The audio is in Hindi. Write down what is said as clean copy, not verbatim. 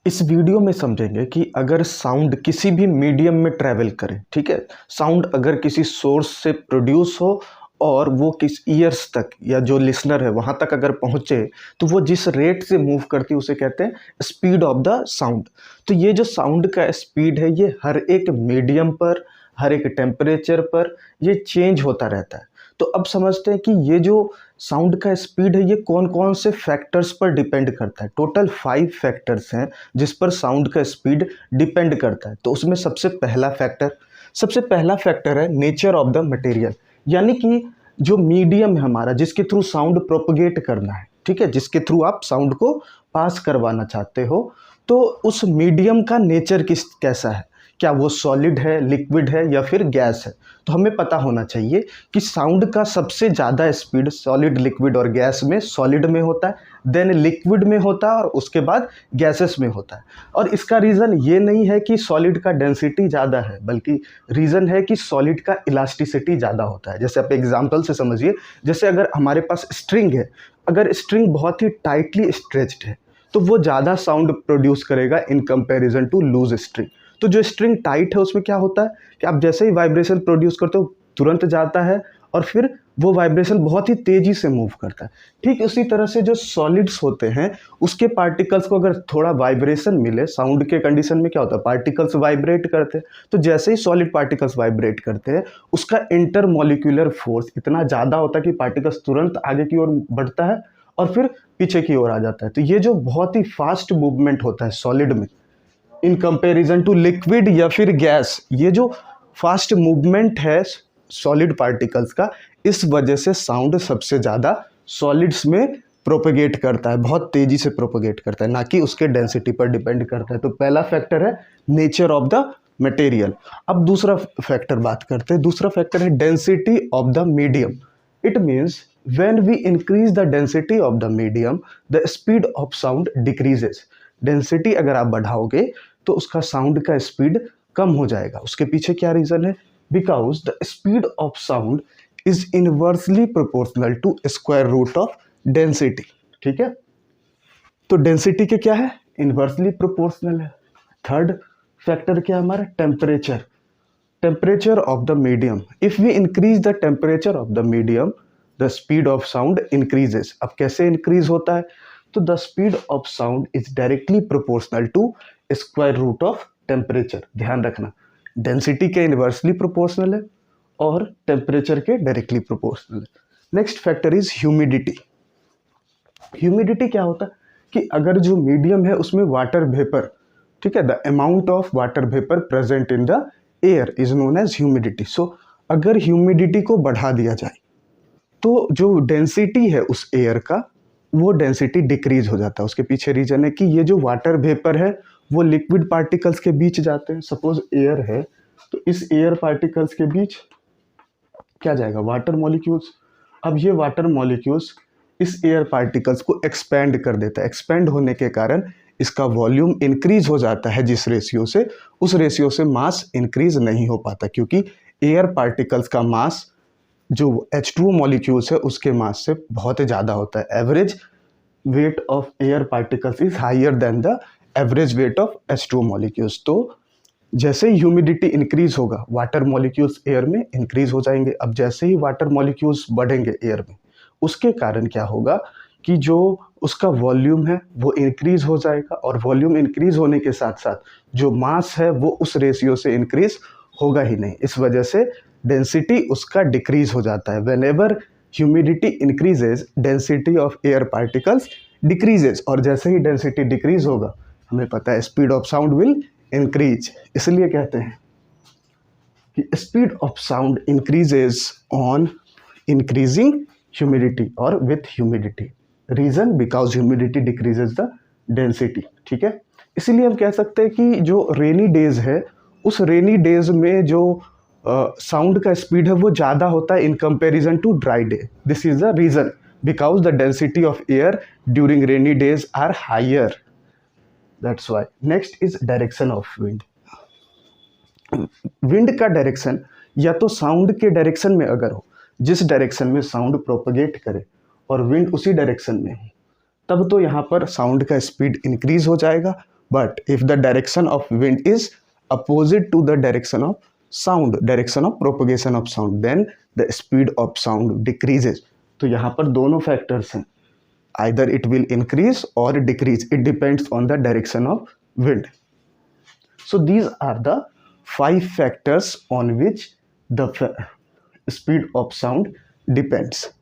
इस वीडियो में समझेंगे कि अगर साउंड किसी भी मीडियम में ट्रैवल करे, ठीक है, साउंड अगर किसी सोर्स से प्रोड्यूस हो और वो किस ईयर्स तक या जो लिसनर है वहाँ तक अगर पहुँचे, तो वो जिस रेट से मूव करती है उसे कहते हैं स्पीड ऑफ द साउंड। तो ये जो साउंड का स्पीड है ये हर एक मीडियम पर, हर एक टेम्परेचर पर ये चेंज होता रहता है। तो अब समझते हैं कि ये जो साउंड का स्पीड है ये कौन कौन से फैक्टर्स पर डिपेंड करता है। टोटल 5 फैक्टर्स हैं जिस पर साउंड का स्पीड डिपेंड करता है। तो उसमें सबसे पहला फैक्टर है नेचर ऑफ द मटेरियल, यानी कि जो मीडियम है हमारा जिसके थ्रू साउंड प्रोपगेट करना है, ठीक है, जिसके थ्रू आप साउंड को पास करवाना चाहते हो, तो उस मीडियम का नेचर कैसा है, क्या वो सॉलिड है, लिक्विड है या फिर गैस है। तो हमें पता होना चाहिए कि साउंड का सबसे ज़्यादा स्पीड सॉलिड, लिक्विड और गैस में सॉलिड में होता है, देन लिक्विड में होता है और उसके बाद गैसेस में होता है। और इसका रीज़न ये नहीं है कि सॉलिड का डेंसिटी ज़्यादा है, बल्कि रीज़न है कि सॉलिड का इलास्टिसिटी ज़्यादा होता है। जैसे आप एग्जाम्पल से समझिए, जैसे अगर हमारे पास स्ट्रिंग है, अगर स्ट्रिंग बहुत ही टाइटली स्ट्रेच्ड है तो वो ज़्यादा साउंड प्रोड्यूस करेगा in comparison to loose string. तो जो स्ट्रिंग टाइट है उसमें क्या होता है कि आप जैसे ही वाइब्रेशन प्रोड्यूस करते हो तुरंत जाता है और फिर वो वाइब्रेशन बहुत ही तेज़ी से मूव करता है। ठीक उसी तरह से जो सॉलिड्स होते हैं उसके पार्टिकल्स को अगर थोड़ा वाइब्रेशन मिले, साउंड के कंडीशन में क्या होता है, पार्टिकल्स वाइब्रेट करते हैं। तो जैसे ही सॉलिड पार्टिकल्स वाइब्रेट करते हैं उसका इंटर मॉलिक्यूलर फोर्स इतना ज़्यादा होता है कि पार्टिकल्स तुरंत आगे की ओर बढ़ता है और फिर पीछे की ओर आ जाता है। तो ये जो बहुत ही फास्ट मूवमेंट होता है सॉलिड में इन कंपैरिजन टू लिक्विड या फिर गैस, ये जो फास्ट मूवमेंट है सॉलिड पार्टिकल्स का, इस वजह से साउंड सबसे ज़्यादा सॉलिड्स में प्रोपेगेट करता है, बहुत तेज़ी से प्रोपेगेट करता है, ना कि उसके डेंसिटी पर डिपेंड करता है। तो पहला फैक्टर है नेचर ऑफ द मटेरियल। अब दूसरा फैक्टर बात करते हैं। दूसरा फैक्टर है density of the medium. It means when we increase the density of the medium, the speed of sound decreases. Density अगर आप बढ़ाओगे तो उसका साउंड का स्पीड कम हो जाएगा। उसके पीछे क्या रीज़न है? Because the speed of sound is inversely proportional to square root of density. ठीक है, तो डेंसिटी के क्या है? इनवर्सली प्रोपोर्शनल है। थर्ड फैक्टर क्या है हमारा? Temperature. Temperature of the medium, if we increase the temperature of the medium the speed of sound increases. अब कैसे इंक्रीज होता है? तो the speed of sound is directly proportional to square root of temperature. ध्यान रखना, डेंसिटी के इनवर्सली प्रोपोर्शनल है और टेम्परेचर के डायरेक्टली प्रोपोर्शनल है। Next factor is humidity. Humidity क्या होता है कि अगर जो मीडियम है उसमें वाटर वेपर, ठीक है, the amount of water vapour present in the air is known as humidity. So अगर ह्यूमिडिटी को बढ़ा दिया जाए तो जो डेंसिटी है उस एयर का वो डेंसिटी डिक्रीज हो जाता है। उसके पीछे रीजन है कि ये जो वाटर वेपर है वो लिक्विड पार्टिकल्स के बीच जाते हैं। सपोज एयर है तो इस एयर पार्टिकल्स के बीच क्या जाएगा? Water molecules. अब ये वाटर मॉलिक्यूल्स इस एयर पार्टिकल्स को एक्सपेंड कर देता है। एक्सपेंड होने के कारण इसका वॉल्यूम इंक्रीज हो जाता है जिस रेशियो से, उस रेशियो से मास इंक्रीज नहीं हो पाता, क्योंकि एयर पार्टिकल्स का मास जो H2O मॉलिक्यूल्स है उसके मास से बहुत ज़्यादा होता है। Average weight of air particles is higher than the average weight of H2O molecules. तो जैसे ही ह्यूमिडिटी इंक्रीज होगा वाटर मॉलिक्यूल्स एयर में इंक्रीज हो जाएंगे। अब जैसे ही वाटर मॉलिक्यूल्स बढ़ेंगे एयर में, उसके कारण क्या होगा कि जो उसका वॉल्यूम है वो इंक्रीज हो जाएगा, और वॉल्यूम इंक्रीज होने के साथ साथ जो मास है वो उस रेशियो से इंक्रीज होगा ही नहीं। इस वजह से डेंसिटी उसका डिक्रीज हो जाता है। Whenever humidity increases density of air particles decreases, और जैसे ही डेंसिटी डिक्रीज होगा हमें पता है speed of sound will increase. इसलिए कहते हैं कि speed of sound increases on increasing humidity और with humidity. Reason because humidity decreases the density. ठीक है, इसीलिए हम कह सकते हैं कि जो रेनी डेज है उस रेनी डेज में जो साउंड का स्पीड है वो ज़्यादा होता है in comparison to dry day. This is the reason because the density of air during rainy days are higher, that's why. Next is direction of wind. Wind का डायरेक्शन या तो साउंड के डायरेक्शन में अगर हो, जिस डायरेक्शन में साउंड प्रोपगेट करे और विंड उसी डायरेक्शन में हो, तब तो यहाँ पर साउंड का स्पीड इंक्रीज हो जाएगा But if the direction of wind is opposite to the direction of sound, direction of propagation of sound, then the speed of sound decreases. तो यहाँ पर दोनों factors हैं, either it will increase or decrease, it depends on the direction of wind. So these are the 5 factors on which the speed of sound depends.